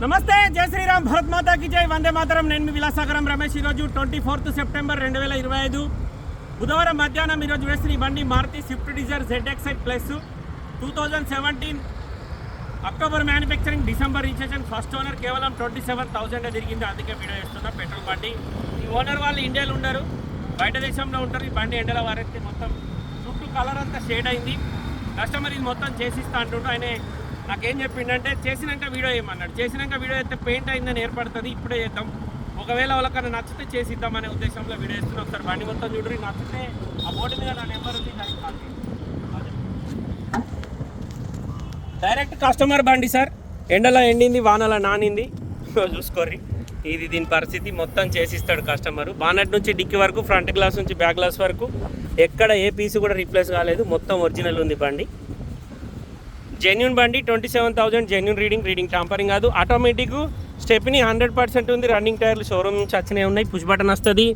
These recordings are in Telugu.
నమస్తే, జై శ్రీరామ్, భరత్ మాతా కి జై, వందే మాతరం. నేను మీ విలాసాగరం రమేష్. ఈరోజు 24 సెప్టెంబర్ 2025 బుధవారం మధ్యాహ్నం ఈరోజు వేసిన ఈ బండి Maruti Swift Dzire ZXi plus 2017 October manufacturing, December registration, first owner కేవలం 27,000 తిరిగింది. అందుకే వీడియో చేస్తున్నా. పెట్రోల్ బండి. ఈ ఓనర్ వాళ్ళు ఇండియాలో ఉండరు, బయట దేశంలో ఉంటారు. ఈ బండి ఎండల వారైతే మొత్తం చుట్టూ కలర్ అంతా షేడ్ అయింది. కస్టమర్ ఇది మొత్తం చేసిస్తా అంటుండ్రు. ఆయన నాకేం చెప్పిండంటే చేసినాక వీడియో చేయమన్నాడు. చేసినాక వీడియో అయితే పెయింట్ అయిందని ఏర్పడుతుంది, ఇప్పుడే చేద్దాం. ఒకవేళ వాళ్ళకన్నా నచ్చితే చేసిద్దాం అనే ఉద్దేశంలో వీడియో చేస్తున్నాం. ఒకసారి బండి మొత్తం చూడరు, నచ్చితే ఆ బోర్డు మీద నా నెంబర్ ఉంది, దానికి కాల్ చేయండి. డైరెక్ట్ కస్టమర్ బండి సార్. ఎండలో ఎండింది, వానలో నానింది, చూసుకోర్రి. ఇది దీని పరిస్థితి మొత్తం చేసిస్తాడు కస్టమరు. బానట్ నుంచి డిక్కీ వరకు, ఫ్రంట్ గ్లాస్ నుంచి బ్యాక్ గ్లాస్ వరకు ఎక్కడ ఏ పీస్ కూడా రీప్లేస్ కాలేదు, మొత్తం ఒరిజినల్ ఉంది బండి. జెన్యూన్ బండి. 27,000 జెన్యూన్ రీడింగ్ టాంపరింగ్ కాదు. ఆటోమేటిక్ స్టెప్ని 100% ఉంది. రన్నింగ్ టైర్లు షోరూమ్ నుంచి వచ్చినవి ఉన్నాయి. పుష్ బటన్ వస్తుంది.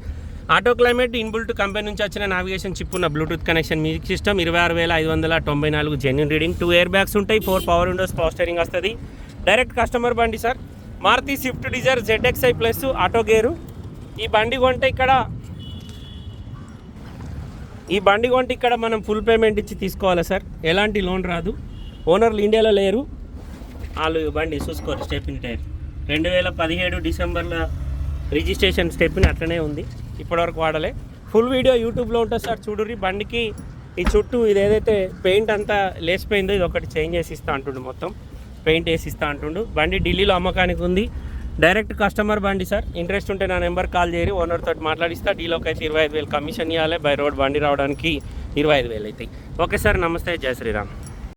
ఆటో క్లైమేట్ ఇన్బుల్ట్ కంపెనీ నుంచి వచ్చిన నావిగేషన్ చిప్ ఉన్న Bluetooth connection music system. 26,594 genuine reading. 2 air bags ఉంటాయి, 4 పవర్ విండోస్, పవర్ స్టీరింగ్ వస్తుంది. డైరెక్ట్ కస్టమర్ బండి sir. Maruti Swift Dzire ZXi plus auto gear. ఈ బండి కొంటే ఇక్కడ మనం ఫుల్ పేమెంట్ ఇచ్చి తీసుకోవాలి సార్. ఎలాంటి లోన్ రాదు. ఓనర్లు ఇండియాలో లేరు, వాళ్ళు బండి చూసుకోరు. స్టెప్ని టైర్ 2017 డిసెంబర్లో రిజిస్ట్రేషన్. స్టెప్ని అట్లనే ఉంది, ఇప్పటివరకు వాడలే. ఫుల్ వీడియో యూట్యూబ్లో ఉంటుంది సార్, చూడుర్రి. బండికి ఈ చుట్టూ ఇది ఏదైతే పెయింట్ అంతా లేసిపోయిందో ఇది ఒకటి చేంజ్ చేసి ఇస్తా అంటుండు, మొత్తం పెయింట్ వేసి ఇస్తా అంటుండు. బండి ఢిల్లీలో అమ్మకానికి ఉంది. డైరెక్ట్ కస్టమర్ బండి సార్. ఇంట్రెస్ట్ ఉంటే నా నెంబర్ కాల్ చేయరు, ఓనర్ తోటి మాట్లాడిస్తా. డీలోకి అయితే 25,000 కమిషన్ ఇవ్వాలి. బై రోడ్ బండి రావడానికి 25,000 అవుతాయి. ఓకే సార్, నమస్తే, జై శ్రీరామ్.